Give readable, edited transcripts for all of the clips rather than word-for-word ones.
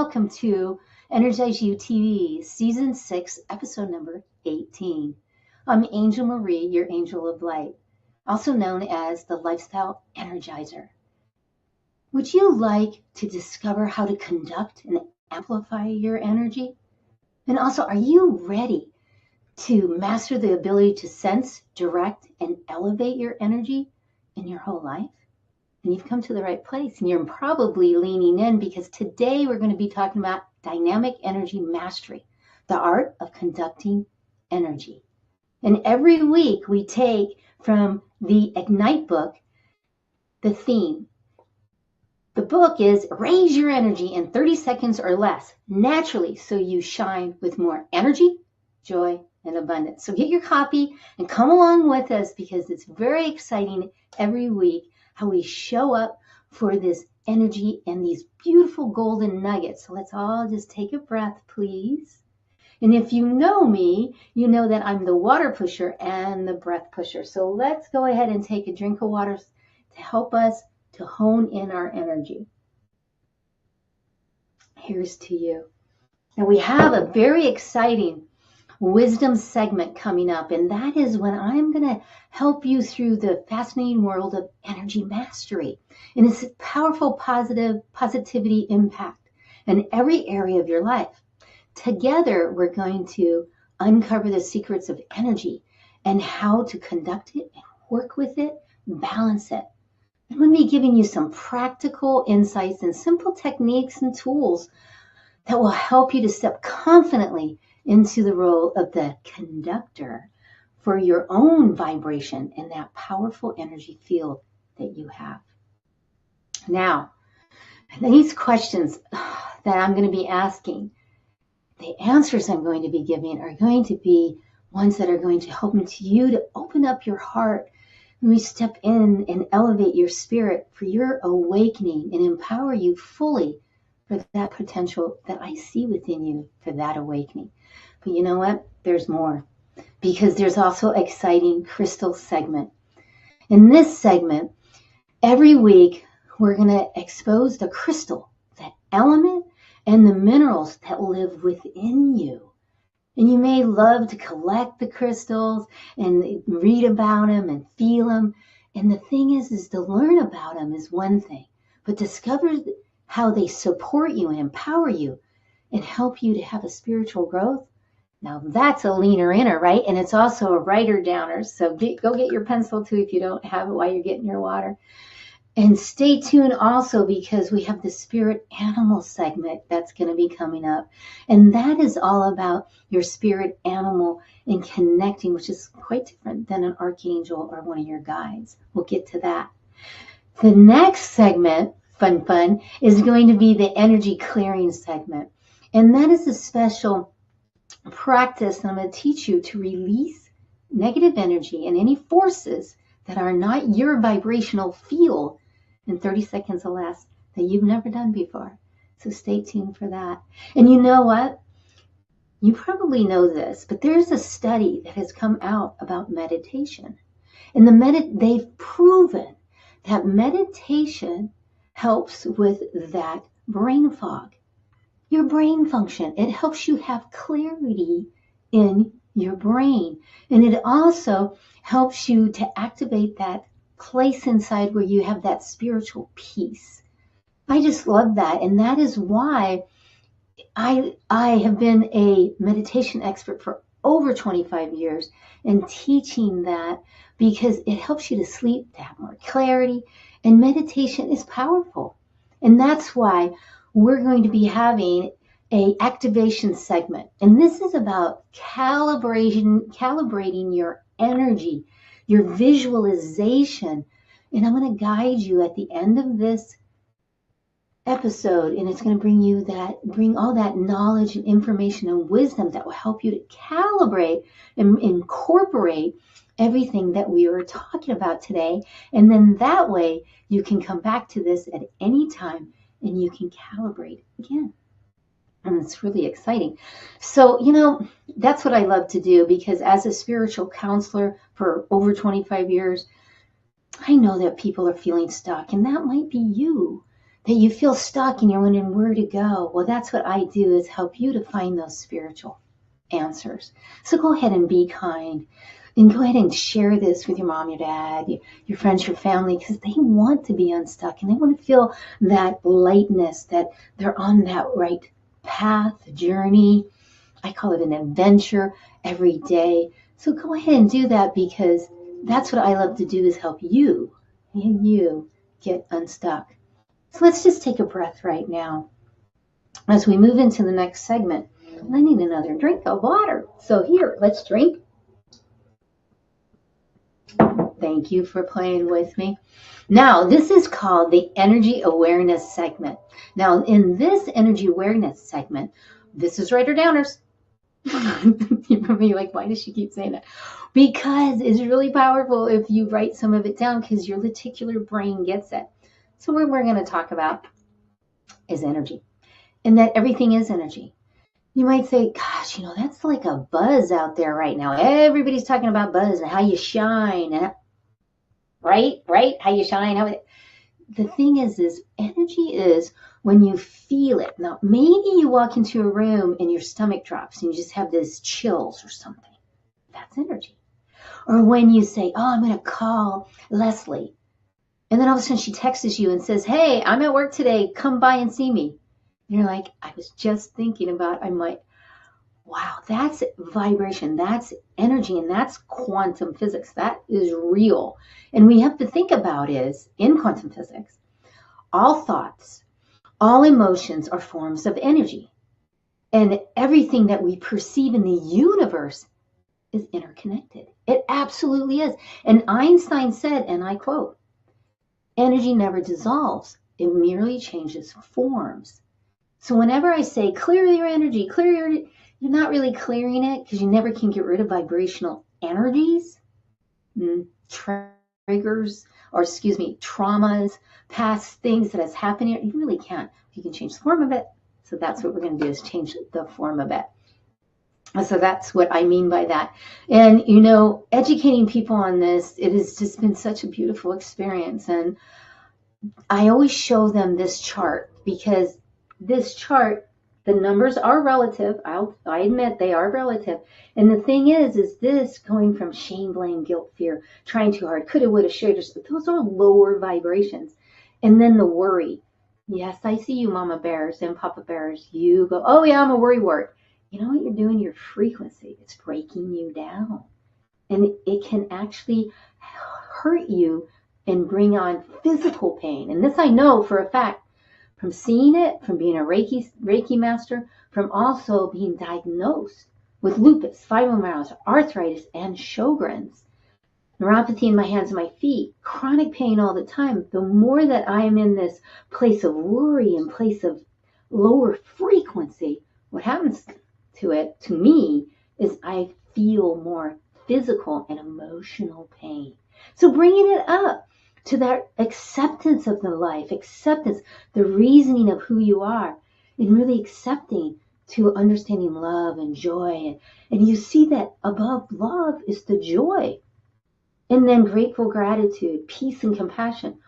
welcome to Energize You TV, Season 6, Episode number 18. I'm Angel Marie, your Angel of Light, also known as the Lifestyle Energizer. Would you like to discover how to conduct and amplify your energy? And also, are you ready to master the ability to sense, direct, and elevate your energy in your whole life? And you've come to the right place, and you're probably leaning in because today we're going to be talking about dynamic energy mastery, the art of conducting energy. And every week we take from the Ignite book the theme. The book is Raise Your Energy in 30 seconds or less, naturally, so you shine with more energy, joy, and abundance. So get your copy and come along with us because it's very exciting every week how we show up for this energy and these beautiful golden nuggets. So let's all just take a breath, please. And if you know me, you know that I'm the water pusher and the breath pusher. So let's go ahead and take a drink of water to help us to hone in our energy. Here's to you. And we have a very exciting wisdom segment coming up, and that is when I'm going to help you through the fascinating world of energy mastery and its powerful positivity impact in every area of your life. Together, we're going to uncover the secrets of energy and how to conduct it and work with it, balance it. I'm going to be giving you some practical insights and simple techniques and tools that will help you to step confidently into the role of the conductor for your own vibration in that powerful energy field that you have. Now, these questions that I'm going to be asking, the answers I'm going to be giving are going to be ones that are going to help you to open up your heart when we step in and elevate your spirit for your awakening and empower you fully for that potential that I see within you for that awakening. But you know what? There's more, because there's also exciting crystal segment. In this segment, every week, we're going to expose the crystal, that element, and the minerals that live within you. And you may love to collect the crystals and read about them and feel them. And the thing is to learn about them is one thing, but discover how they support you and empower you and help you to have a spiritual growth. Now that's a leaner inner, right? And it's also a writer downer. So go get your pencil too if you don't have it while you're getting your water. And stay tuned also because we have the spirit animal segment that's going to be coming up. And that is all about your spirit animal and connecting, which is quite different than an archangel or one of your guides. We'll get to that. The next segment, fun, is going to be the energy clearing segment. And that is a special practice that I'm going to teach you to release negative energy and any forces that are not your vibrational field in 30 seconds or less that you've never done before. So stay tuned for that. And you know what? You probably know this, but there's a study that has come out about meditation. And they've proven that meditation helps with that brain fog. Your brain function. It helps you have clarity in your brain. And it also helps you to activate that place inside where you have that spiritual peace. I just love that. And that is why I have been a meditation expert for over 25 years and teaching that because it helps you to sleep, to have more clarity. And meditation is powerful. And that's why we're going to be having a activation segment. And this is about calibrating your energy, your visualization. And I'm going to guide you at the end of this episode, and it's going to bring all that knowledge and information and wisdom that will help you to calibrate and incorporate everything that we were talking about today. And then that way you can come back to this at any time and you can calibrate again. And it's really exciting. So, that's what I love to do because as a spiritual counselor for over 25 years, I know that people are feeling stuck, and that might be you. that you feel stuck and you're wondering where to go. Well, that's what I do, is help you to find those spiritual answers. So go ahead and be kind, and go ahead and share this with your mom, your dad, your friends, your family, because they want to be unstuck and they want to feel that lightness, that they're on that right path, journey. I call it an adventure every day. So go ahead and do that, because that's what I love to do, is help you and you get unstuck. So let's just take a breath right now as we move into the next segment. I need another drink of water. So here, let's drink. Thank you for playing with me. Now, this is called the energy awareness segment. Now, in this energy awareness segment, this is writer downers. You're like, why does she keep saying that? Because it's really powerful if you write some of it down, because your lenticular brain gets it. So what we're going to talk about is energy, and that everything is energy. You might say, gosh, that's like a buzz out there right now. Everybody's talking about buzz and how you shine. And right? How you shine. The thing is energy is when you feel it. Now, maybe you walk into a room and your stomach drops and you just have this chills or something. That's energy. Or when you say, oh, I'm going to call Leslie. And then all of a sudden she texts you and says, hey, I'm at work today. Come by and see me. And you're like, I was just thinking about, wow, that's vibration. That's energy. And that's quantum physics. That is real. And we have to think about is, in quantum physics, all thoughts, all emotions are forms of energy. And everything that we perceive in the universe is interconnected. It absolutely is. And Einstein said, and I quote, energy never dissolves. It merely changes forms. So whenever I say, clear your energy, you're not really clearing it, because you never can get rid of vibrational energies, triggers, or traumas, past things that has happened here. You really can't. You can change the form of it. So that's what we're going to do, is change the form of it. So that's what I mean by that. And, educating people on this, it has just been such a beautiful experience. And I always show them this chart, because this chart, the numbers are relative. I admit they are relative. And the thing is this going from shame, blame, guilt, fear, trying too hard, coulda, woulda, shoulda, those are lower vibrations. And then the worry. Yes, I see you, Mama Bears and Papa Bears. You go, oh yeah, I'm a worry wart. You know what you're doing? Your frequency. It's breaking you down. And it can actually hurt you and bring on physical pain. And this I know for a fact, from seeing it, from being a Reiki master, from also being diagnosed with lupus, fibromyalgia, arthritis, and Sjogren's, neuropathy in my hands and my feet, chronic pain all the time. The more that I am in this place of worry and place of lower frequency, what happens to me, is I feel more physical and emotional pain. So bringing it up to that acceptance of the life, acceptance, the reasoning of who you are, and really accepting to understanding love and joy. And you see that above love is the joy. And then grateful gratitude, peace and compassion.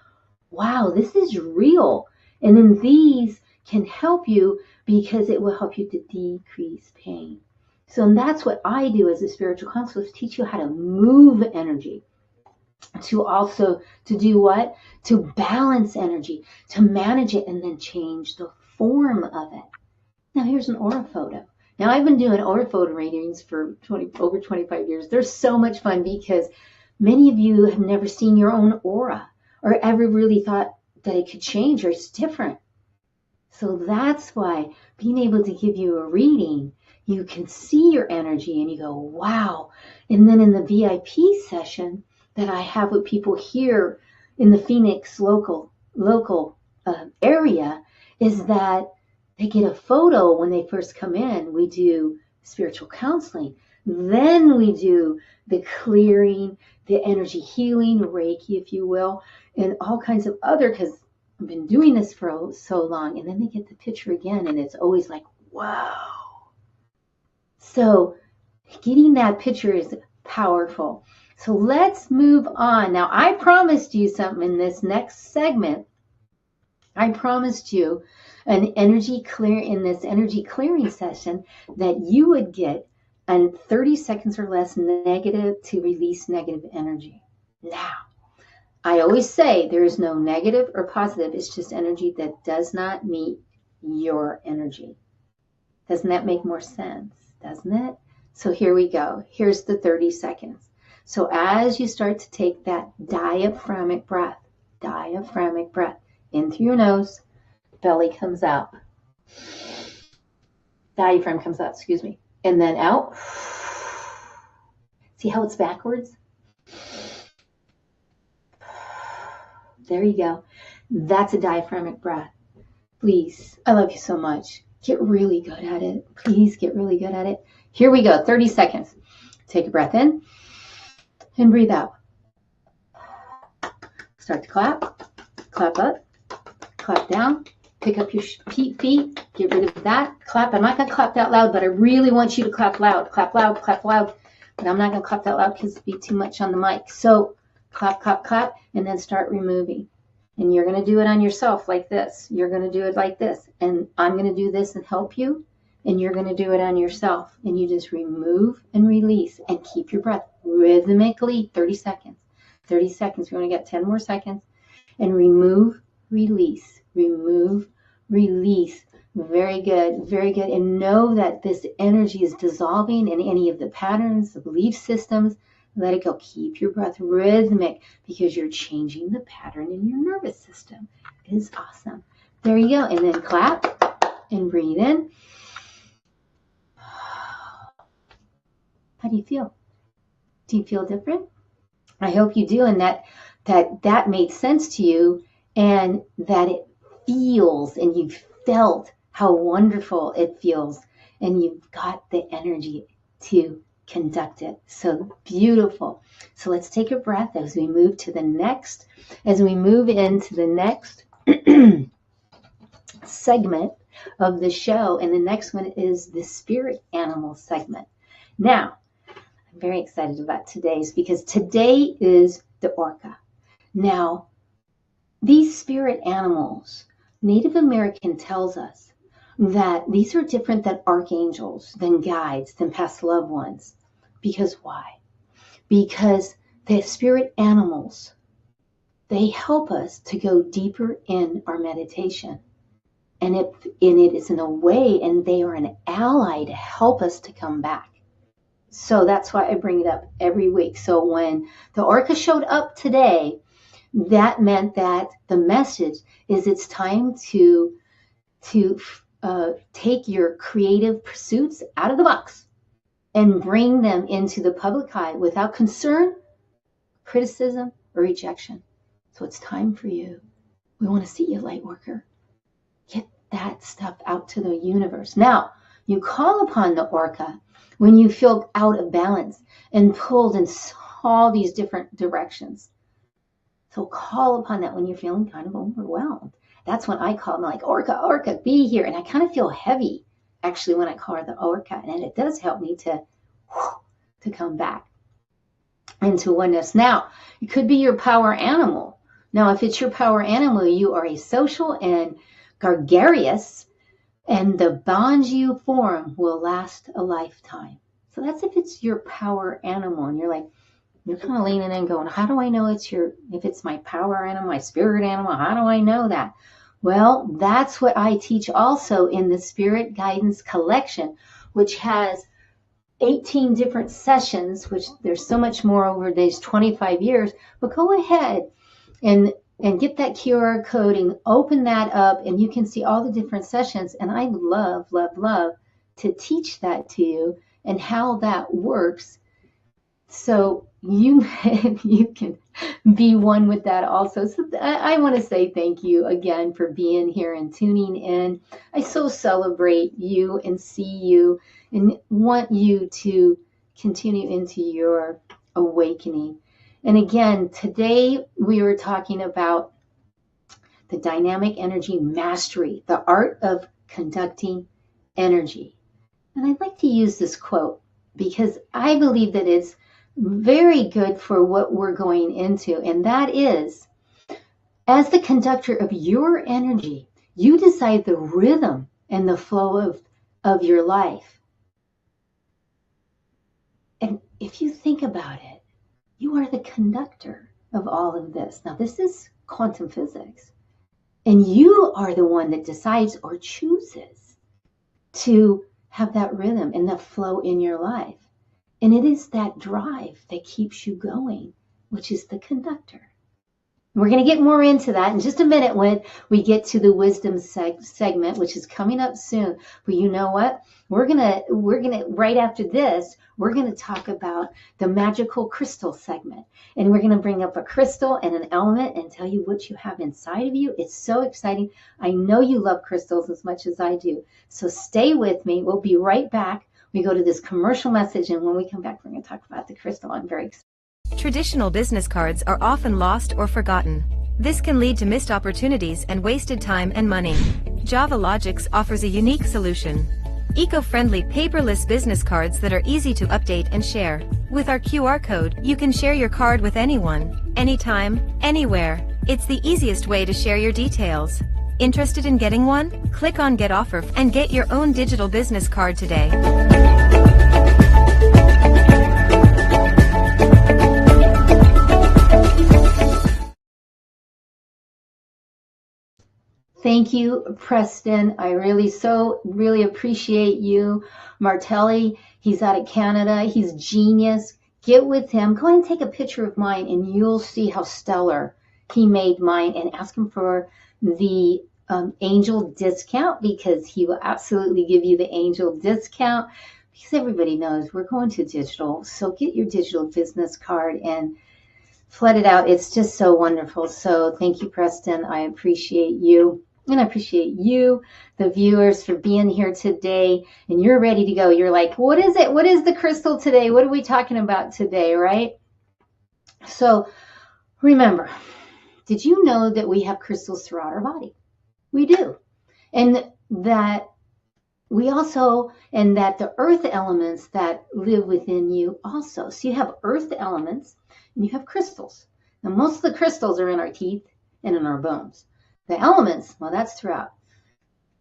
Wow, this is real. And then these can help you, because it will help you to decrease pain. So that's what I do as a spiritual counselor, is teach you how to move energy. To do what? To balance energy, to manage it, and then change the form of it. Now here's an aura photo. Now I've been doing aura photo readings for over 25 years. They're so much fun, because many of you have never seen your own aura, or ever really thought that it could change, or it's different. So that's why being able to give you a reading, you can see your energy and you go, wow. And then in the VIP session that I have with people here in the Phoenix local area, is that they get a photo when they first come in. We do spiritual counseling. Then we do the clearing, the energy healing, Reiki, if you will, and all kinds of other, because I've been doing this for so long. And then they get the picture again, and it's always like, wow. So getting that picture is powerful. So let's move on. Now, I promised you something in this next segment I promised you an energy clear in this energy clearing session that you would get in 30 seconds or less negative to release negative energy. Now, I always say there is no negative or positive. It's just energy that does not meet your energy. Doesn't that make more sense? Doesn't it? So here we go. Here's the 30 seconds. So as you start to take that diaphragmatic breath in through your nose, belly comes out. Diaphragm comes out, excuse me. And then out. See how it's backwards? There you go. That's a diaphragmatic breath. Please, I love you so much. Get really good at it. Please get really good at it. Here we go, 30 seconds. Take a breath in and breathe out. Start to clap. Clap up, clap down. Pick up your feet, get rid of that. Clap. I'm not going to clap that loud, but I really want you to clap loud. Clap loud, clap loud. But I'm not going to clap that loud because it'd be too much on the mic. So clap, clap, clap, and then start removing. And you're going to do it on yourself like this. You're going to do it like this. And I'm going to do this and help you. And you're going to do it on yourself. And you just remove and release and keep your breath rhythmically. 30 seconds. 30 seconds. We're going to get 10 more seconds. And remove, release. Remove, release. Very good. Very good. And know that this energy is dissolving in any of the patterns, the belief systems. Let it go. Keep your breath rhythmic because you're changing the pattern in your nervous system. It is awesome. There you go. And then clap and breathe in. How do you feel? Do you feel different? I hope you do, and that made sense to you, and that it feels, and you felt how wonderful it feels, and you've got the energy to conduct it. So beautiful. So let's take a breath as we move into the next segment of the show. And the next one is the spirit animal segment. Now, I'm very excited about today's because today is the orca. Now, these spirit animals, Native American tells us that these are different than archangels, than guides, than past loved ones. Because why? Because the spirit animals, they help us to go deeper in our meditation. And it is in a way, and they are an ally to help us to come back. So that's why I bring it up every week. So when the orca showed up today, that meant that the message is it's time to take your creative pursuits out of the box and bring them into the public eye without concern, criticism, or rejection. So it's time for you. We want to see you, light worker. Get that stuff out to the universe. Now, you call upon the orca when you feel out of balance and pulled in all these different directions. So call upon that when you're feeling kind of overwhelmed. That's when I call them, like, orca, orca, be here. And I kind of feel heavy, actually, when I call her the orca. And it does help me to come back into oneness. Now, it could be your power animal. Now, if it's your power animal, you are a social and gregarious, and the bonds you form will last a lifetime. So that's if it's your power animal. And you're kind of leaning in going, how do I know if it's my power animal, my spirit animal? How do I know that? Well, that's what I teach also in the Spirit Guidance Collection, which has 18 different sessions, which there's so much more over these 25 years. But go ahead and get that QR code and open that up, and you can see all the different sessions. And I love, love, love to teach that to you and how that works. So you can be one with that also. So I want to say thank you again for being here and tuning in. I so celebrate you and see you and want you to continue into your awakening. And again, today we were talking about the dynamic energy mastery, the art of conducting energy. And I'd like to use this quote because I believe that it's very good for what we're going into. And that is, As the conductor of your energy, you decide the rhythm and the flow of your life. And if you think about it, you are the conductor of all of this. Now, this is quantum physics. And you are the one that decides or chooses to have that rhythm and the flow in your life. And it is that drive that keeps you going, which is the conductor. We're going to get more into that in just a minute when we get to the wisdom segment, which is coming up soon. But you know what? We're gonna right after this, we're gonna talk about the magical crystal segment, and we're gonna bring up a crystal and an element and tell you what you have inside of you. It's so exciting. I know you love crystals as much as I do, so stay with me. We'll be right back. We go to this commercial message, and when we come back, we're gonna talk about the crystal. I'm very excited. Traditional business cards are often lost or forgotten. This can lead to missed opportunities and wasted time and money. Java Logics offers a unique solution. Eco-friendly paperless business cards that are easy to update and share. With our QR code, you can share your card with anyone, anytime, anywhere. It's the easiest way to share your details. Interested in getting one? Click on Get Offer and get your own digital business card today. Thank you, Preston. I really appreciate you. Martelli, he's out of Canada. He's genius. Get with him. Go ahead and take a picture of mine, and you'll see how stellar he made mine. And ask him for the angel discount, because he will absolutely give you the angel discount, because everybody knows we're going to digital. So get your digital business card and flood it out. It's just so wonderful. So thank you, Preston. I appreciate you. And I appreciate you, the viewers, for being here today. And you're ready to go. You're like, what is it? What is the crystal today? What are we talking about today, right? So remember, did you know that we have crystals throughout our body? We do. And that the earth elements that live within you also. So you have earth elements and you have crystals. Now, most of the crystals are in our teeth and in our bones. The elements, well, that's throughout.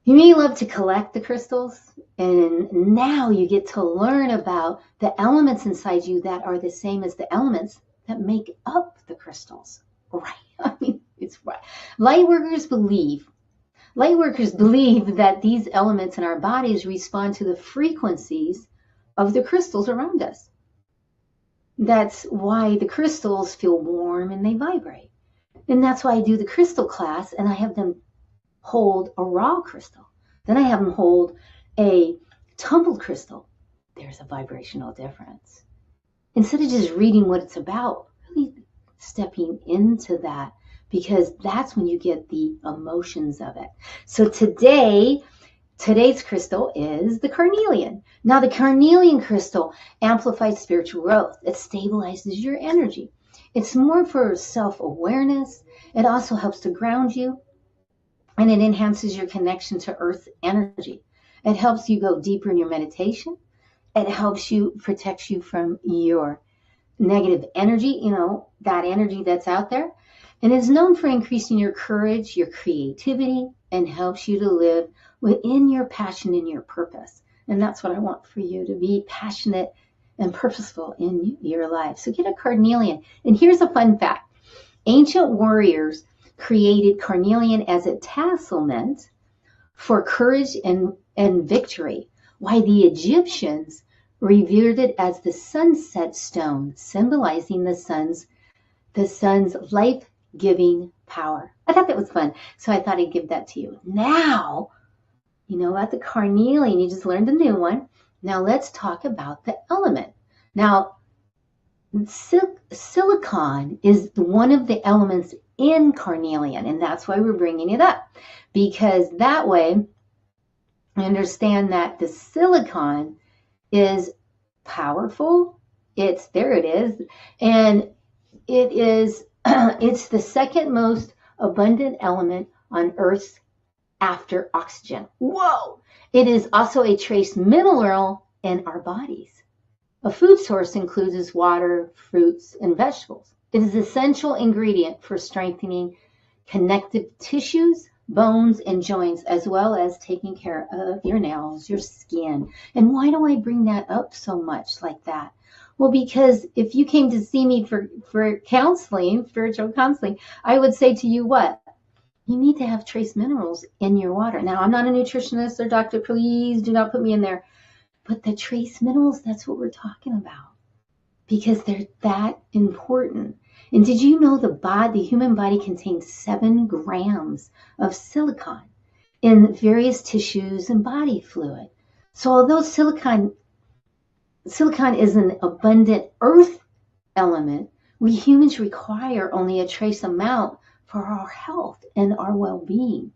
You may love to collect the crystals, and now you get to learn about the elements inside you that are the same as the elements that make up the crystals, right? I mean, it's right. Lightworkers believe that these elements in our bodies respond to the frequencies of the crystals around us. That's why the crystals feel warm and they vibrate. And that's why I do the crystal class, and I have them hold a raw crystal. Then I have them hold a tumbled crystal. There's a vibrational difference. Instead of just reading what it's about, really stepping into that, because that's when you get the emotions of it. So today's crystal is the carnelian. Now, the carnelian crystal amplifies spiritual growth. It stabilizes your energy. It's more for self-awareness. It also helps to ground you, and it enhances your connection to earth energy. It helps you go deeper in your meditation. It helps you, protects you from your negative energy, that energy that's out there. And is known for increasing your courage, your creativity, and helps you to live within your passion and your purpose. And that's what I want for you, to be passionate and purposeful in your life. So get a carnelian. And here's a fun fact. Ancient warriors created carnelian as a talisman for courage and victory, while the Egyptians revered it as the sunset stone, symbolizing the sun's life-giving power. I thought that was fun, so I thought I'd give that to you. Now, you know about the carnelian. You just learned a new one. Now let's talk about the element. Now, silicon is one of the elements in carnelian, and that's why we're bringing it up, because that way I understand that the silicon is powerful. There it is, and it's the second most abundant element on Earth after oxygen. Whoa! It is also a trace mineral in our bodies. A food source includes water, fruits, and vegetables. It is an essential ingredient for strengthening connective tissues, bones, and joints, as well as taking care of your nails, your skin. And why do I bring that up so much like that? Well, because if you came to see me for counseling, spiritual counseling, I would say to you what? You need to have trace minerals in your water. Now, I'm not a nutritionist or doctor. Please do not put me in there. But the trace minerals, that's what we're talking about because they're that important. And did you know the human body contains 7 grams of silicon in various tissues and body fluid? So although silicon is an abundant earth element, we humans require only a trace amount for our health and our well-being.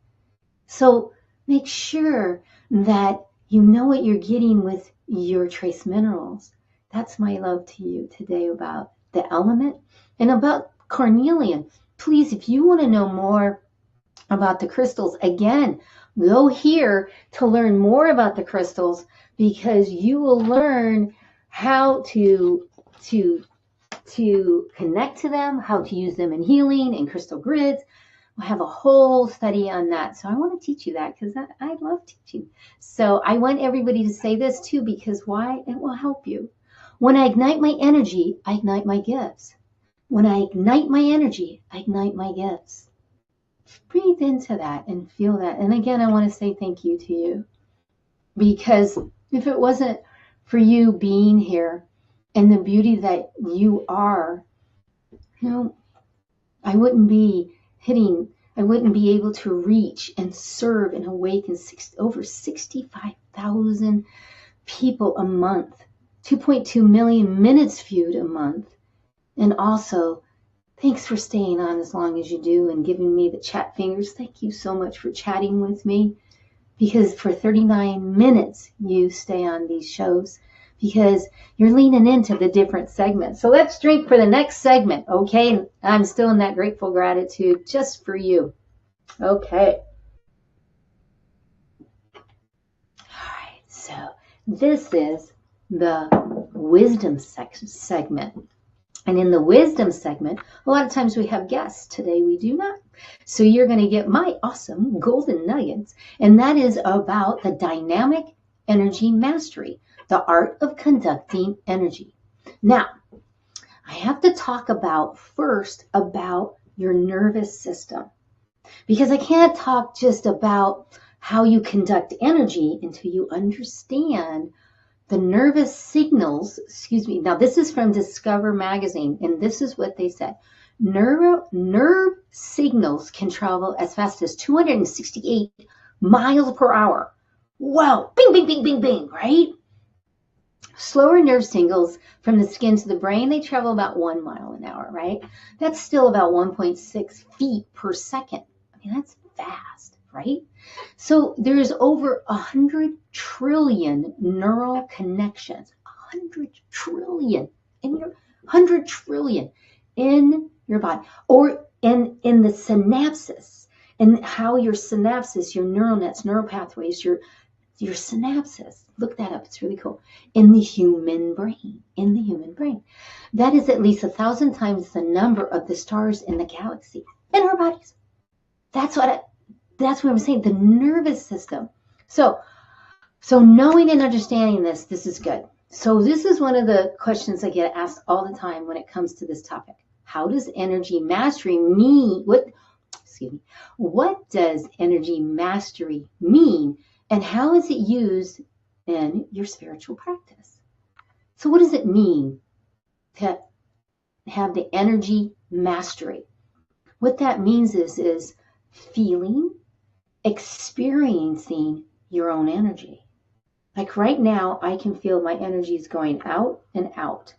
So make sure that you know what you're getting with your trace minerals. That's my love to you today about the element and about carnelian. Please, if you want to know more about the crystals, again, go here to learn more about the crystals because you will learn how to connect to them, how to use them in healing and crystal grids. We'll have a whole study on that. So I want to teach you that because I love teaching. So I want everybody to say this too because why? It will help you. When I ignite my energy, I ignite my gifts. When I ignite my energy, I ignite my gifts. Breathe into that and feel that. And again, I want to say thank you to you because if it wasn't for you being here and the beauty that you are, I wouldn't be able to reach and serve and awaken over 65,000 people a month, 2.2 million minutes viewed a month. And also, thanks for staying on as long as you do and giving me the chat fingers. Thank you so much for chatting with me because for 39 minutes you stay on these shows because you're leaning into the different segments. So let's drink for the next segment, okay? I'm still in that grateful gratitude just for you. Okay. All right, so this is the wisdom segment. And in the wisdom segment, a lot of times we have guests. Today we do not. So you're going to get my awesome golden nuggets. And that is about the dynamic energy mastery, the art of conducting energy. Now, I have to talk first about your nervous system. Because I can't talk just about how you conduct energy until you understand the nervous signals, now this is from Discover magazine, and this is what they said. Nerve signals can travel as fast as 268 miles per hour. Wow, bing, bing, bing, bing, bing, right? Slower nerve signals from the skin to the brain, they travel about 1 mile an hour, right? That's still about 1.6 feet per second. I mean, that's fast, right? So there's over 100 trillion neural connections, 100 trillion in your body, or in the synapses, and how your synapses, your neural nets, neural pathways, your synapses. Look that up. It's really cool. In the human brain. That is at least 1,000 times the number of the stars in the galaxy in our bodies. That's what I'm saying. The nervous system. So knowing and understanding this is good. So this is one of the questions I get asked all the time when it comes to this topic. How does energy mastery mean? What does energy mastery mean? And how is it used in your spiritual practice? So what does it mean to have the energy mastery? What that means is feeling, experiencing your own energy. Like right now, I can feel my energy is going out and out.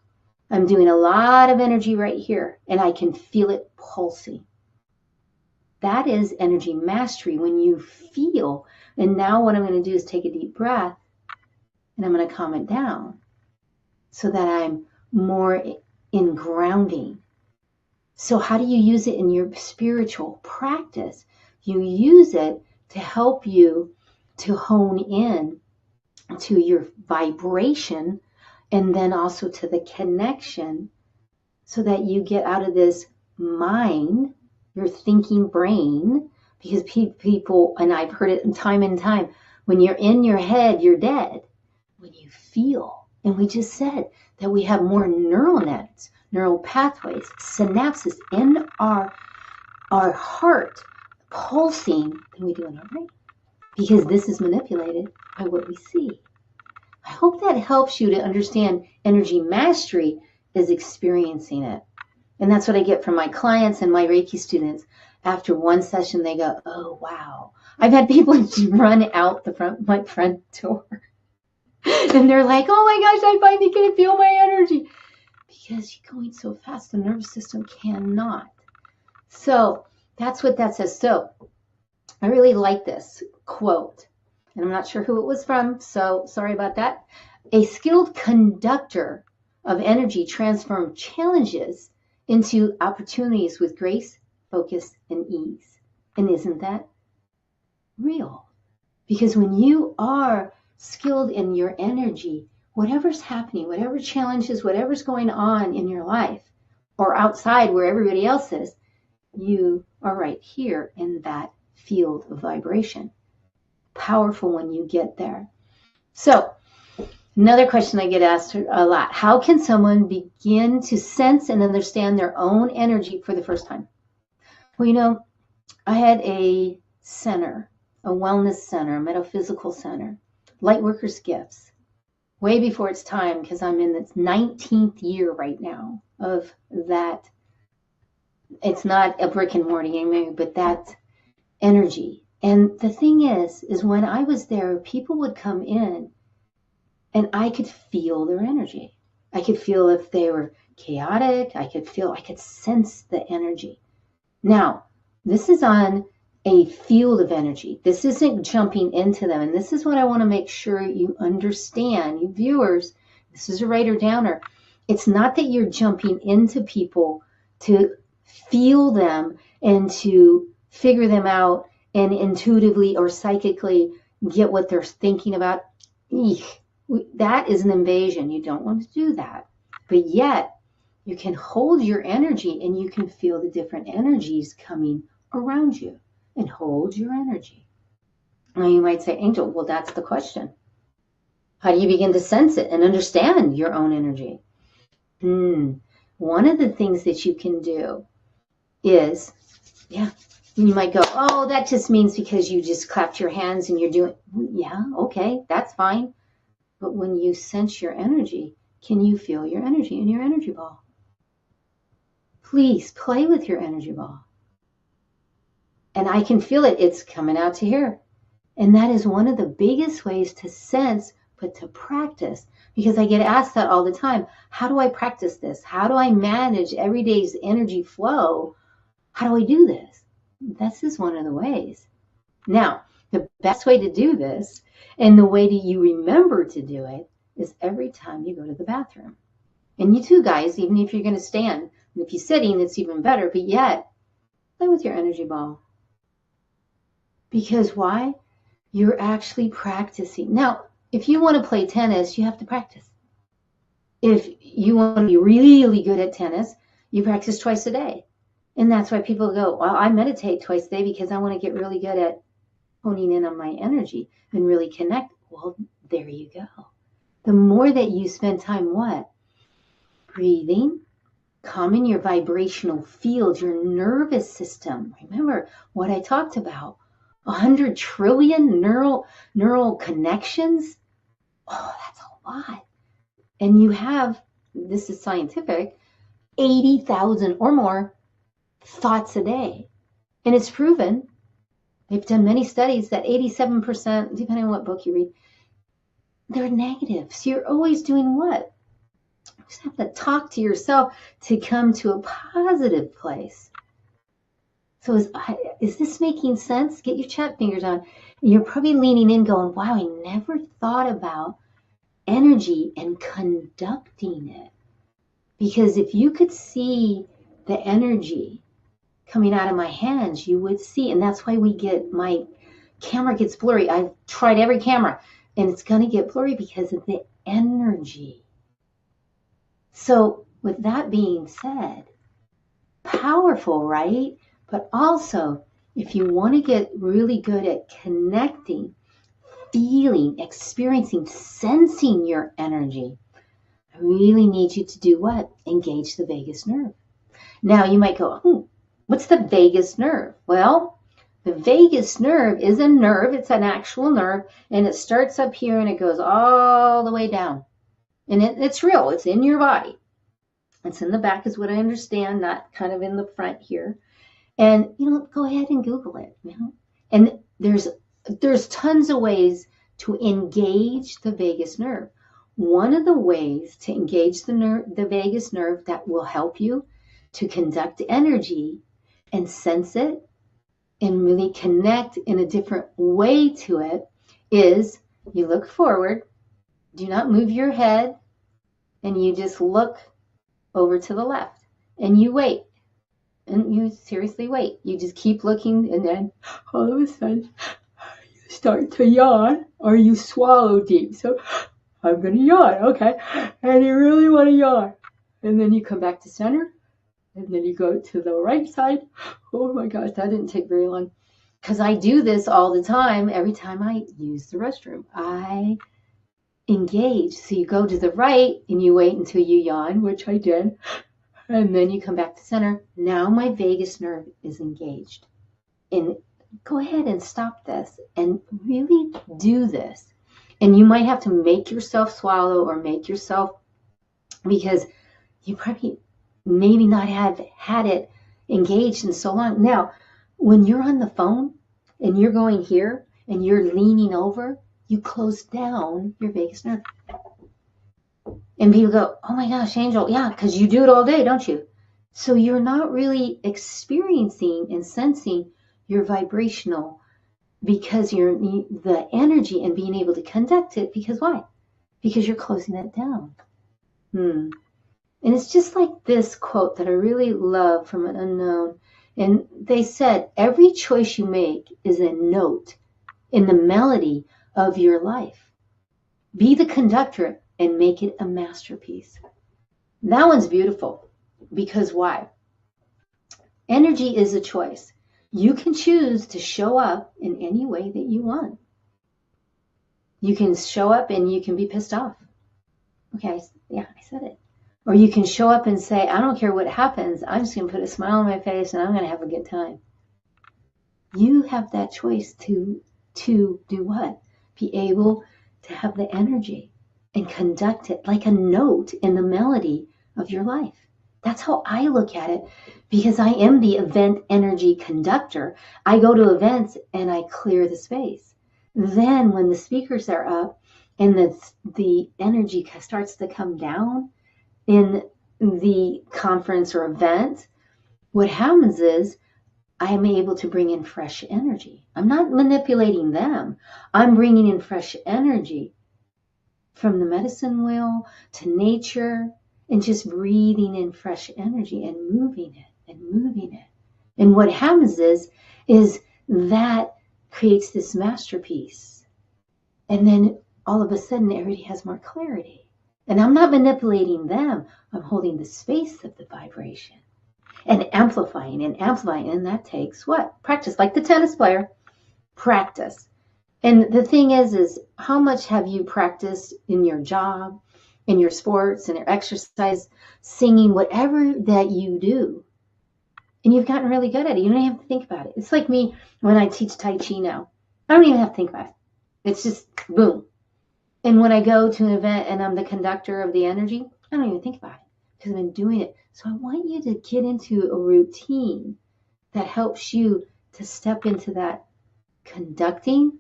I'm doing a lot of energy right here, and I can feel it pulsing. That is energy mastery when you feel. And now what I'm going to do is take a deep breath, and I'm going to calm it down so that I'm more in grounding. So how do you use it in your spiritual practice? You use it to help you to hone in to your vibration and then also to the connection so that you get out of this mind, your thinking brain, because people, and I've heard it time and time, when you're in your head, you're dead. When you feel, and we just said that we have more neural nets, neural pathways, synapses in our heart pulsing than we do in our brain, because this is manipulated by what we see. I hope that helps you to understand energy mastery is experiencing it. And that's what I get from my clients and my Reiki students. After one session, they go, oh, wow. I've had people run out my front door. And they're like, oh my gosh, I finally can feel my energy. Because you're going so fast, the nervous system cannot. So that's what that says. So I really like this quote. And I'm not sure who it was from, so sorry about that. A skilled conductor of energy transforms challenges into opportunities with grace, focus, and ease. And isn't that real? Because when you are skilled in your energy, whatever's happening, whatever challenges, whatever's going on in your life or outside where everybody else is, you are right here in that field of vibration. Powerful when you get there. So, another question I get asked a lot. How can someone begin to sense and understand their own energy for the first time? Well, I had a center, a wellness center, a metaphysical center, Lightworkers Gifts, way before its time, because I'm in its 19th year right now of that. It's not a brick and mortar, but that energy. And the thing is when I was there, people would come in and I could feel their energy. I could feel if they were chaotic. I could sense the energy. Now, this is on a field of energy. This isn't jumping into them. And this is what I want to make sure you understand, you viewers. This is a writer downer. It's not that you're jumping into people to feel them and to figure them out and intuitively or psychically get what they're thinking about. That is an invasion. You don't want to do that. But yet, you can hold your energy and you can feel the different energies coming around you. And hold your energy. Now you might say, Angel, well, that's the question. How do you begin to sense it and understand your own energy? One of the things that you can do is, you might go, oh, that just means because you just clapped your hands and you're doing, okay, that's fine. But when you sense your energy, can you feel your energy in your energy ball? Please play with your energy ball. And I can feel it. It's coming out to here. And that is one of the biggest ways to sense, but to practice. Because I get asked that all the time. How do I practice this? How do I manage every day's energy flow? How do I do this? This is one of the ways. Now, the best way to do this, and the way that you remember to do it, is every time you go to the bathroom. And you too, guys, even if you're going to stand. And if you're sitting, it's even better. But yet, play with your energy ball. Because why? You're actually practicing. Now, if you want to play tennis, you have to practice. If you want to be really good at tennis, you practice twice a day. And that's why people go, well, I meditate twice a day because I want to get really good at honing in on my energy and really connect. Well, there you go. The more that you spend time what? Breathing, calming your vibrational field, your nervous system. Remember what I talked about. 100 trillion neural connections. Oh, that's a lot. And you have, this is scientific, 80,000 or more thoughts a day. And it's proven, they've done many studies, that 87%, depending on what book you read, they're negative. So you're always doing what? You just have to talk to yourself to come to a positive place. So is this making sense? Get your chat fingers on. You're probably leaning in going, wow, I never thought about energy and conducting it. Because if you could see the energy coming out of my hands, you would see. And that's why my camera gets blurry. I've tried every camera and it's going to get blurry because of the energy. So with that being said, powerful, right? But also, if you want to get really good at connecting, feeling, experiencing, sensing your energy, I really need you to do what? Engage the vagus nerve. Now you might go, what's the vagus nerve? Well, the vagus nerve is a nerve. It's an actual nerve, and it starts up here and it goes all the way down. And it's real. It's in your body. It's in the back is what I understand, not kind of in the front here. And, go ahead and Google it. And there's tons of ways to engage the vagus nerve. One of the ways to engage the vagus nerve that will help you to conduct energy and sense it and really connect in a different way to it is you look forward, do not move your head, and you just look over to the left and you wait. And you seriously wait. You just keep looking, and then all of a sudden you start to yawn or you swallow deep. So I'm going to yawn, okay? And you really want to yawn. And then you come back to center, and then you go to the right side. Oh my gosh, that didn't take very long. Because I do this all the time. Every time I use the restroom, I engage. So you go to the right and you wait until you yawn, which I did. And then you come back to center. Now my vagus nerve is engaged. And go ahead and stop this and really do this. And you might have to make yourself swallow or make yourself, because you probably maybe not have had it engaged in so long. Now, when you're on the phone and you're going here and you're leaning over, you close down your vagus nerve. And people go, oh my gosh, Angel, yeah, because you do it all day, don't you? So you're not really experiencing and sensing your vibrational, because you're the energy and being able to conduct it. Because why? Because you're closing it down. And it's just like this quote that I really love from an unknown. And they said, every choice you make is a note in the melody of your life. Be the conductor and make it a masterpiece. That one's beautiful. Because why? Energy is a choice. You can choose to show up in any way that you want. You can show up and you can be pissed off. Okay, I said it. Or you can show up and say, I don't care what happens. I'm just going to put a smile on my face and I'm going to have a good time. You have that choice to do what? Be able to have the energy and conduct it like a note in the melody of your life. That's how I look at it, because I am the event energy conductor. I go to events and I clear the space. Then when the speakers are up and the energy starts to come down in the conference or event, what happens is I am able to bring in fresh energy. I'm not manipulating them. I'm bringing in fresh energy from the medicine wheel to nature, and just breathing in fresh energy and moving it and moving it. And what happens is that creates this masterpiece. And then all of a sudden, everybody has more clarity. And I'm not manipulating them. I'm holding the space of the vibration and amplifying. And that takes what? Practice, like the tennis player. Practice. And the thing is how much have you practiced in your job, in your sports, in your exercise, singing, whatever that you do. And you've gotten really good at it. You don't even have to think about it. It's like me when I teach Tai Chi now. I don't even have to think about it. It's just boom. And when I go to an event and I'm the conductor of the energy, I don't even think about it because I've been doing it. So I want you to get into a routine that helps you to step into that conducting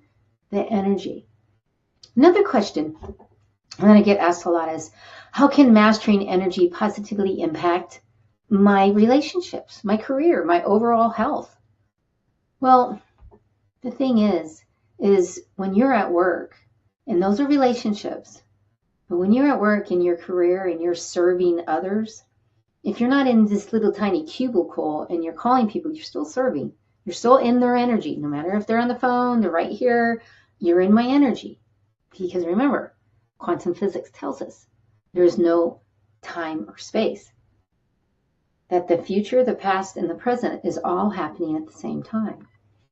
the energy. Another question I'm going to get asked a lot is, how can mastering energy positively impact my relationships, my career, my overall health? Well, the thing is when you're at work, and those are relationships, but when you're at work in your career and you're serving others, if you're not in this little tiny cubicle and you're calling people, you're still serving. You're still in their energy. No matter if they're on the phone, they're right here, you're in my energy. Because remember, quantum physics tells us there is no time or space. that the future, the past, and the present is all happening at the same time.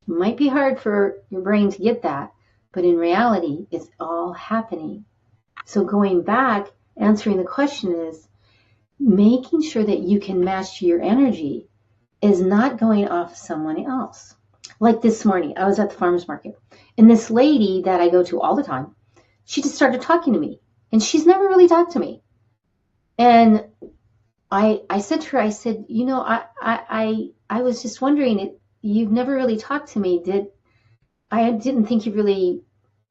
It might be hard for your brain to get that, but in reality, it's all happening. So going back, answering the question is, making sure that you can master your energy is not going off someone else. Like this morning, I was at the farmer's market, and this lady that I go to all the time, she just started talking to me, and she's never really talked to me. And I said to her, I said, I was just wondering, you've never really talked to me. I didn't think you really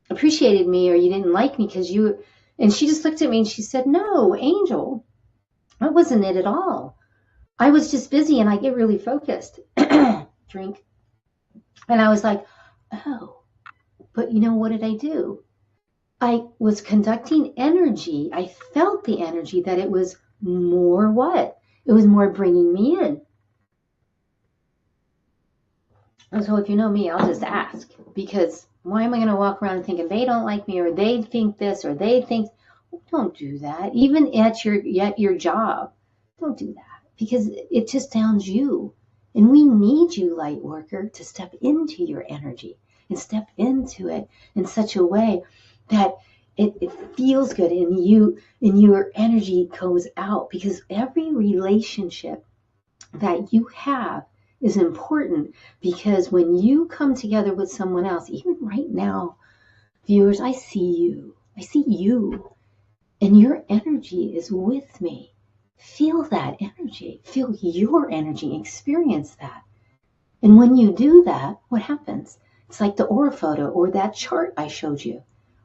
appreciated me, or you didn't like me because you, and she just looked at me and she said, no, Angel, that wasn't it at all. I was just busy and I get really focused. Drink. And I was like, oh, but what did I do? I was conducting energy. I felt the energy that it was more what? It was more bringing me in. And so if you know me, I'll just ask, because why am I going to walk around thinking they don't like me, or they think this, or they think, don't do that. Even at your job, don't do that, because it just downs you. And we need you, light worker, to step into your energy and step into it in such a way that it feels good, and your energy goes out, because every relationship that you have is important, because when you come together with someone else, even right now, viewers, I see you, and your energy is with me. Feel that energy, feel your energy, experience that. And when you do that, what happens? It's like the aura photo or that chart I showed you.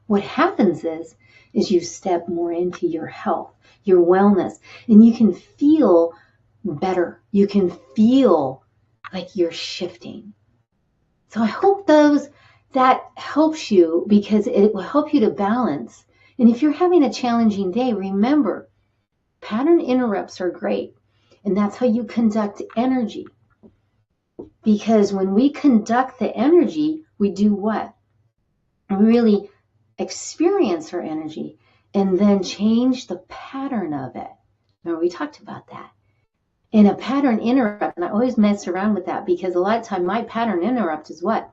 What happens is you step more into your health, your wellness, and you can feel better. You can feel like you're shifting. So I hope that helps you, because it will help you to balance. And if you're having a challenging day, remember, pattern interrupts are great. And that's how you conduct energy. Because when we conduct the energy, we do what? We really experience our energy and then change the pattern of it. Remember, we talked about that. And a pattern interrupt, and I always mess around with that, because a lot of time my pattern interrupt is what?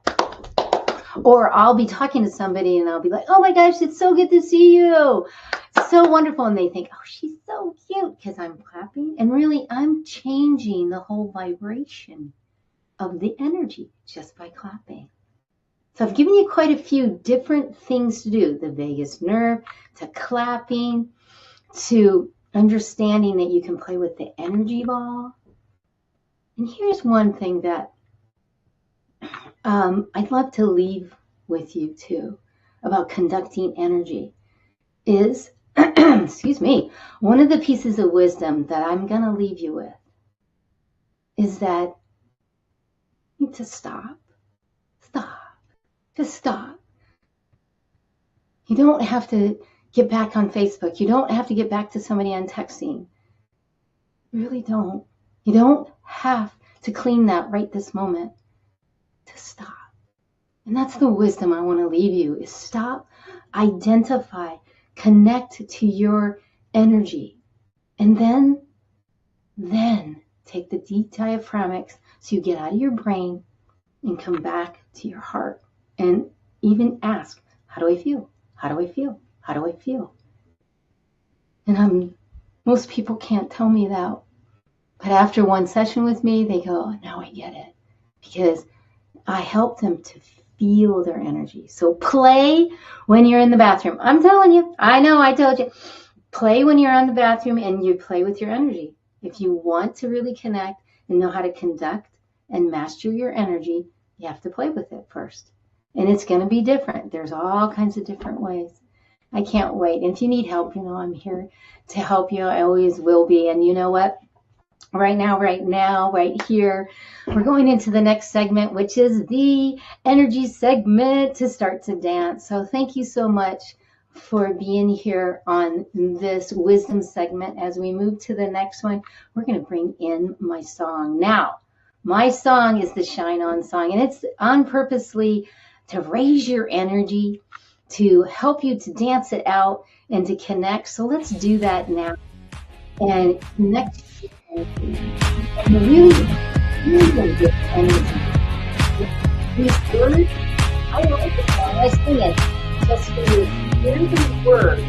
Or I'll be talking to somebody and I'll be like, oh my gosh, it's so good to see you. It's so wonderful. And they think, oh, she's so cute, because I'm clapping. And really, I'm changing the whole vibration of the energy just by clapping. So I've given you quite a few different things to do. The vagus nerve, to clapping, to understanding that you can play with the energy ball. And here's one thing that I'd love to leave with you too about conducting energy is, excuse me, one of the pieces of wisdom that I'm going to leave you with is that you need to stop. Just stop. You don't have to get back on Facebook. You don't have to get back to somebody on texting. You really don't. You don't have to clean that right this moment. To stop. And that's the wisdom I want to leave you, is stop, identify, connect to your energy, and then take the deep diaphragmics so you get out of your brain and come back to your heart, and even ask, how do I feel? How do I feel? How do I feel? And most people can't tell me that, but after one session with me, they go, oh, now I get it, because I help them to feel their energy. So play when you're in the bathroom. I'm telling you, I know I told you. Play when you're in the bathroom, and you play with your energy. If you want to really connect and know how to conduct and master your energy, you have to play with it first. And it's going to be different. There's all kinds of different ways. I can't wait. And if you need help, I'm here to help you. I always will be. And you know what? Right now, right here, we're going into the next segment, which is the energy segment, to start to dance. So thank you so much for being here on this wisdom segment. As we move to the next one, we're going to bring in my song. Now, my song is the Shine On song, and it's on purposely to raise your energy, to help you to dance it out and to connect. So let's do that now and connect And you're really going to get energy. These words, I like it when I sing it. Just for you, hear these words.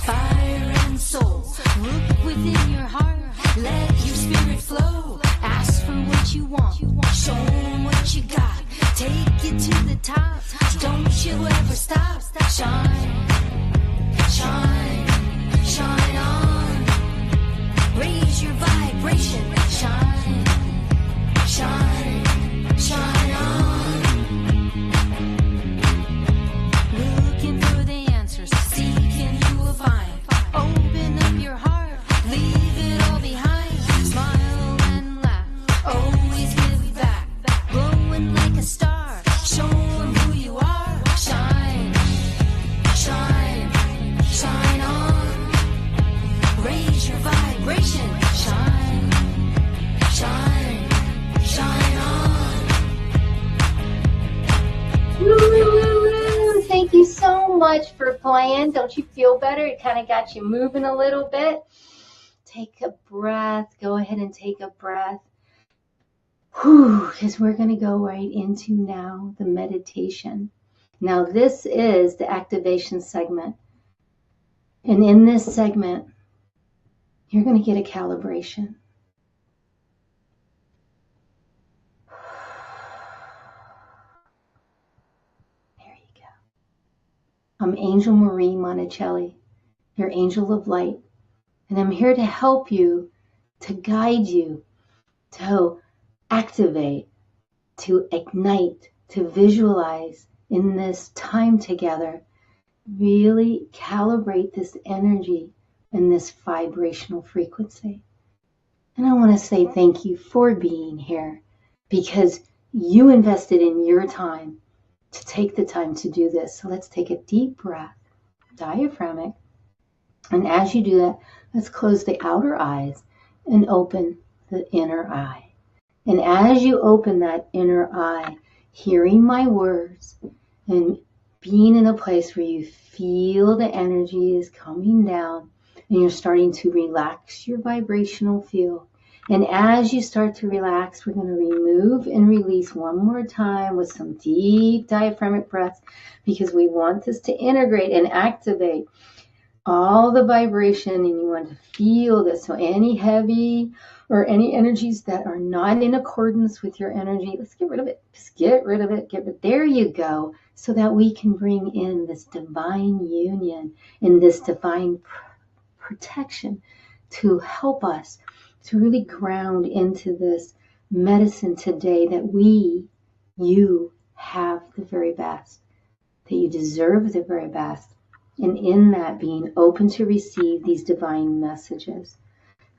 Fire and soul, look within your heart, let your spirit flow, ask for what you want, show them what you got, take it to the top, don't you ever stop, shine, shine, shine on, raise your vibration, shine, shine, shine on, looking for the answers, seeking you will find, open up your heart, leave it all behind, smile and laugh, always give back, glowing like a star, show them who you are, shine, shine, shine on, raise your vibration, shine, shine, shine on. Woo! Thank you so much for playing. Don't you feel better? It kind of got you moving a little bit. Take a breath. Go ahead and take a breath. Because we're going to go right into now the meditation. Now this is the activation segment. And in this segment, you're going to get a calibration. There you go. I'm Angel Marie Monticelli, your angel of light. And I'm here to help you, to guide you, to activate, to ignite, to visualize in this time together. Really calibrate this energy and this vibrational frequency. And I want to say thank you for being here because you invested in your time to take the time to do this. So let's take a deep breath, diaphragmic. And as you do that, let's close the outer eyes and open the inner eye. And as you open that inner eye, hearing my words and being in a place where you feel the energy is coming down and you're starting to relax your vibrational field. And as you start to relax, we're going to remove and release one more time with some deep diaphragmic breaths because we want this to integrate and activate all the vibration and you want to feel this. So any heavy or any energies that are not in accordance with your energy, let's get rid of it. Just get rid of it. There you go. So that we can bring in this divine union and this divine protection to help us to really ground into this medicine today that you have the very best, that you deserve the very best. And in that, being open to receive these divine messages,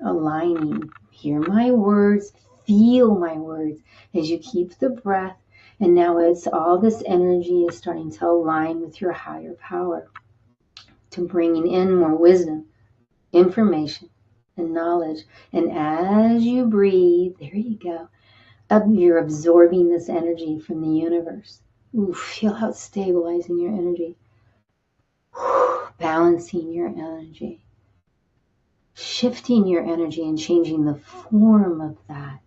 aligning, hear my words, feel my words as you keep the breath. And now it's all this energy is starting to align with your higher power, to bringing in more wisdom, information, and knowledge. And as you breathe, there you go, you're absorbing this energy from the universe. Ooh, feel how it's stabilizing your energy. Balancing your energy, shifting your energy and changing the form of that.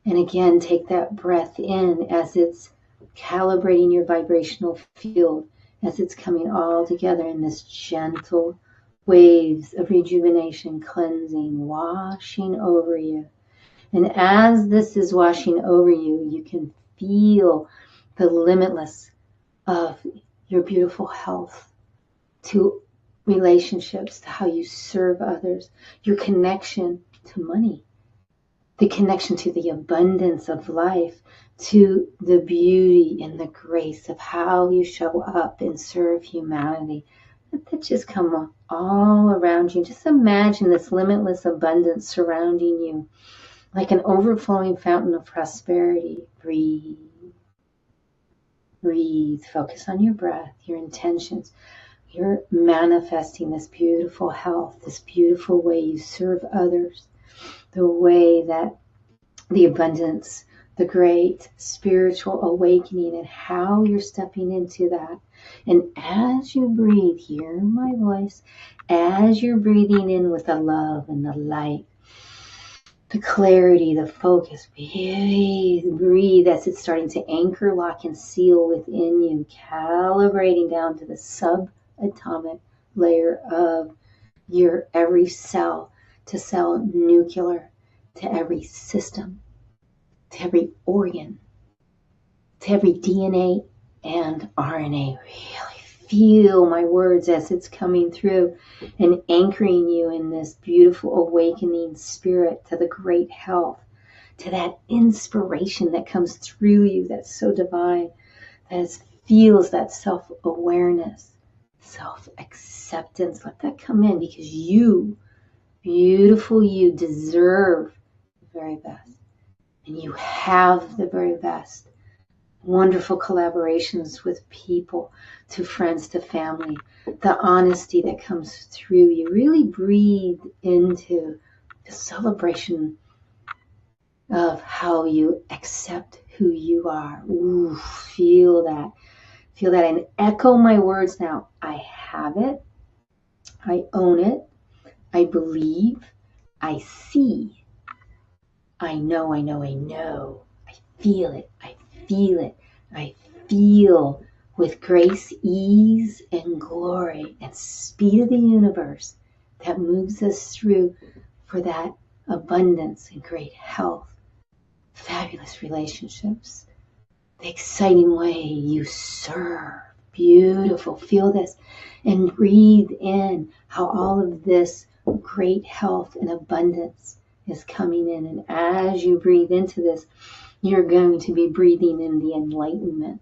And again, take that breath in as it's calibrating your vibrational field, as it's coming all together in this gentle waves of rejuvenation, cleansing, washing over you. And as this is washing over you, you can feel the limitless of your beautiful health, to relationships, to how you serve others, your connection to money, the connection to the abundance of life, to the beauty and the grace of how you show up and serve humanity. Let that just come all around you. Just imagine this limitless abundance surrounding you like an overflowing fountain of prosperity. Breathe. Breathe. Focus on your breath, your intentions. You're manifesting this beautiful health, this beautiful way you serve others, the way that the abundance, the great spiritual awakening and how you're stepping into that. And as you breathe, hear my voice, as you're breathing in with the love and the light, the clarity, the focus, breathe as it's starting to anchor, lock, and seal within you, calibrating down to the subatomic layer of your every cell, to cell nuclear, to every system, to every organ, to every DNA and RNA. Really feel my words as it's coming through and anchoring you in this beautiful awakening spirit to the great health, to that inspiration that comes through you that's so divine, that feels that self-awareness, self-acceptance. Let that come in, because you, beautiful you, deserve the very best. And you have the very best. Wonderful collaborations with people, to friends, to family, the honesty that comes through you. Really breathe into the celebration of how you accept who you are. Ooh, feel that. Feel that, and echo my words now. I have it. I own it. I believe. I see. I know, I know, I know. I feel it. I feel it. I feel with grace, ease, and glory and speed of the universe that moves us through for that abundance and great health, fabulous relationships, the exciting way you serve. Beautiful. Feel this and breathe in how all of this great health and abundance is coming in. And as you breathe into this, you're going to be breathing in the enlightenment,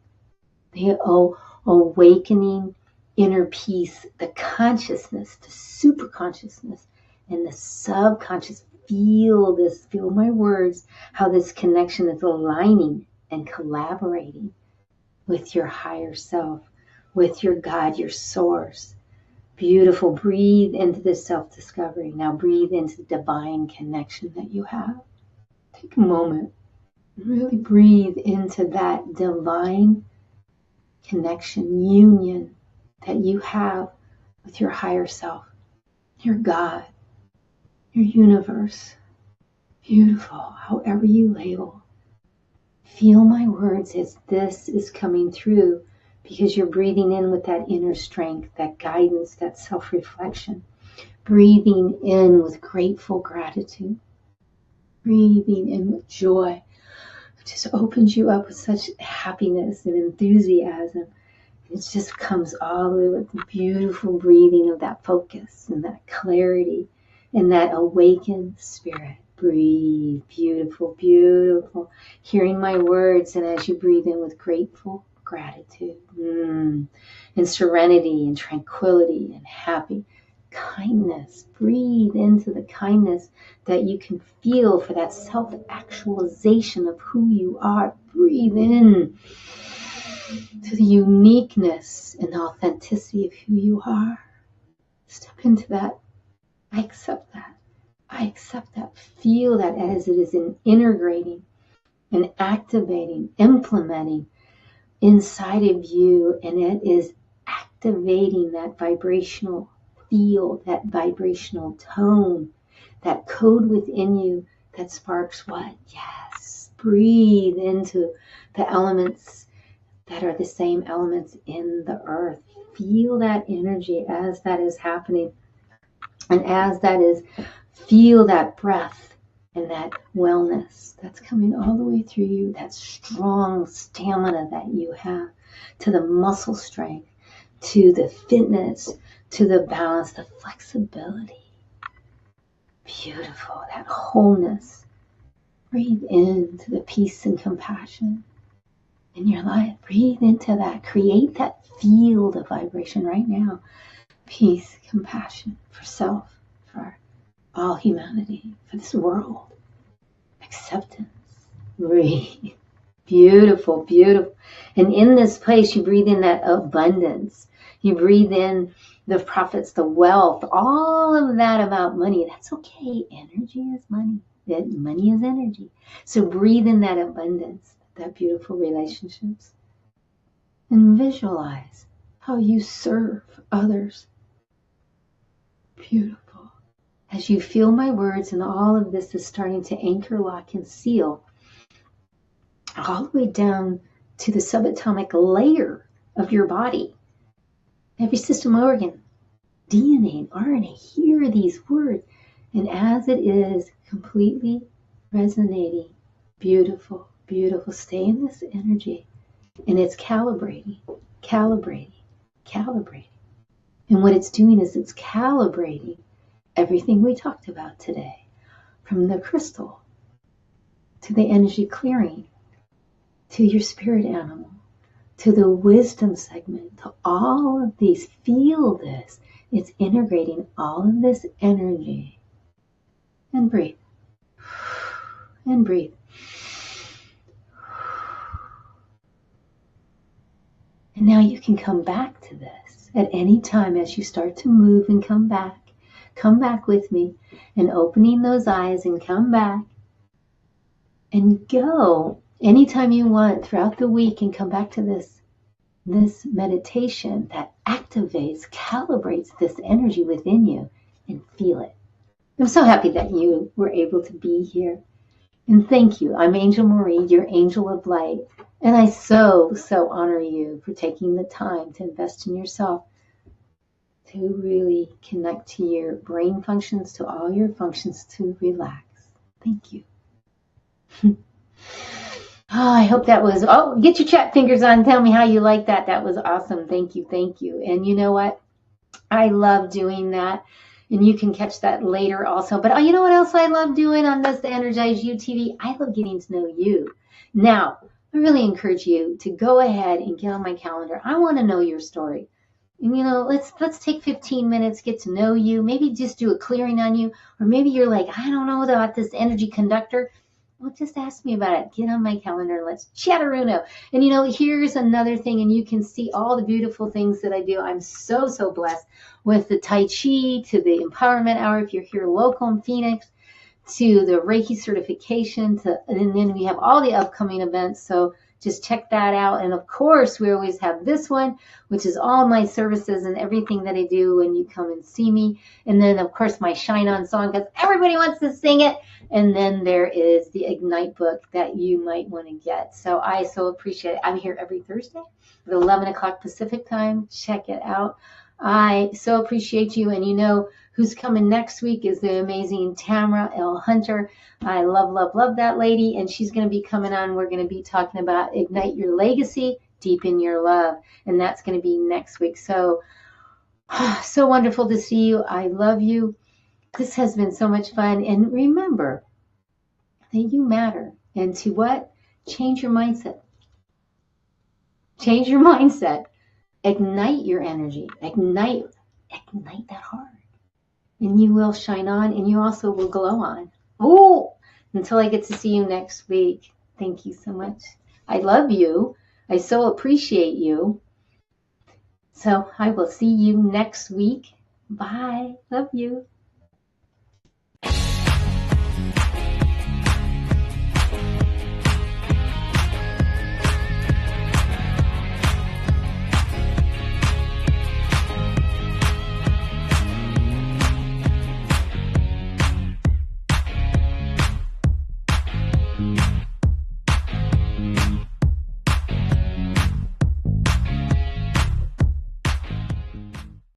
the awakening inner peace, the consciousness, the super consciousness, and the subconscious. Feel this, feel my words, how this connection is aligning and collaborating with your higher self, with your God, your source. Beautiful. Breathe into this self-discovery. Now breathe into the divine connection that you have. Take a moment. Really breathe into that divine connection, union that you have with your higher self, your God, your universe. Beautiful. However you label. Feel my words as this is coming through, because you're breathing in with that inner strength, that guidance, that self-reflection. Breathing in with grateful gratitude. Breathing in with joy. It just opens you up with such happiness and enthusiasm. It just comes all the way with the beautiful breathing of that focus and that clarity and that awakened spirit. Breathe. Beautiful, beautiful. Hearing my words, and as you breathe in with grateful gratitude and serenity and tranquility and happy kindness. Breathe into the kindness that you can feel for that self-actualization of who you are. Breathe in to the uniqueness and authenticity of who you are. Step into that. I accept that. I accept that. Feel that as it is integrating and activating, implementing inside of you, and it is activating that vibrational field, that vibrational tone, that code within you that sparks what? Yes. Breathe into the elements that are the same elements in the earth. Feel that energy as that is happening. And as that is, feel that breath and that wellness that's coming all the way through you, that strong stamina that you have, to the muscle strength, to the fitness, to the balance, the flexibility. Beautiful, that wholeness. Breathe into the peace and compassion in your life. Breathe into that. Create that field of vibration right now. Peace, compassion for self, for all humanity, for this world. Acceptance. Breathe. Beautiful, beautiful. And in this place, you breathe in that abundance. You breathe in the profits, the wealth, all of that about money. That's okay. Energy is money. Money is energy. So breathe in that abundance, that beautiful relationships. And visualize how you serve others. Beautiful. As you feel my words and all of this is starting to anchor, lock, and seal all the way down to the subatomic layer of your body. Every system organ, DNA and RNA, hear these words. And as it is completely resonating, beautiful, beautiful, stay in this energy. And it's calibrating, calibrating, calibrating. And what it's doing is it's calibrating everything we talked about today, from the crystal to the energy clearing, to your spirit animal, to the wisdom segment, to all of these. Feel this. It's integrating all of this energy. And breathe. And breathe. And now you can come back to this at any time as you start to move and come back. Come back with me and opening those eyes and come back and go anytime you want throughout the week and come back to this meditation that activates, calibrates this energy within you and feel it. I'm so happy that you were able to be here. And thank you. I'm Angel Marie, your angel of light. And I so honor you for taking the time to invest in yourself, to really connect to your brain functions, to all your functions, to relax. Thank you. I hope that was, get your chat fingers on. Tell me how you like that. That was awesome. Thank you. Thank you. And you know what? I love doing that. And you can catch that later also. But you know what else I love doing on this Energize You TV? I love getting to know you. Now, I really encourage you to go ahead and get on my calendar. I want to know your story. And let's take 15 minutes, get to know you. Maybe just do a clearing on you. Or maybe you're like, I don't know about this energy conductor. Well, just ask me about it. Get on my calendar and let's chat-a-runo. And here's another thing, and you can see all the beautiful things that I do. I'm so blessed with the Tai Chi, to the Empowerment Hour if you're here local in Phoenix, to the Reiki certification, and then we have all the upcoming events. So just check that out. And of course, we always have this one, which is all my services and everything that I do when you come and see me. And then, of course, my Shine On song, because everybody wants to sing it. And then there is the Ignite book that you might want to get. So I so appreciate it. I'm here every Thursday at 11 o'clock Pacific time. Check it out. I so appreciate you. And who's coming next week is the amazing Tamara L. Hunter. I love that lady. And she's going to be coming on. We're going to be talking about Ignite Your Legacy, Deepen Your Love. And that's going to be next week. So wonderful to see you. I love you. This has been so much fun. And remember that you matter. And to what? Change your mindset. Change your mindset. Ignite your energy. Ignite that heart. And you will shine on, and you also will glow on. Until I get to see you next week. Thank you so much. I love you. I so appreciate you. So I will see you next week. Bye. Love you.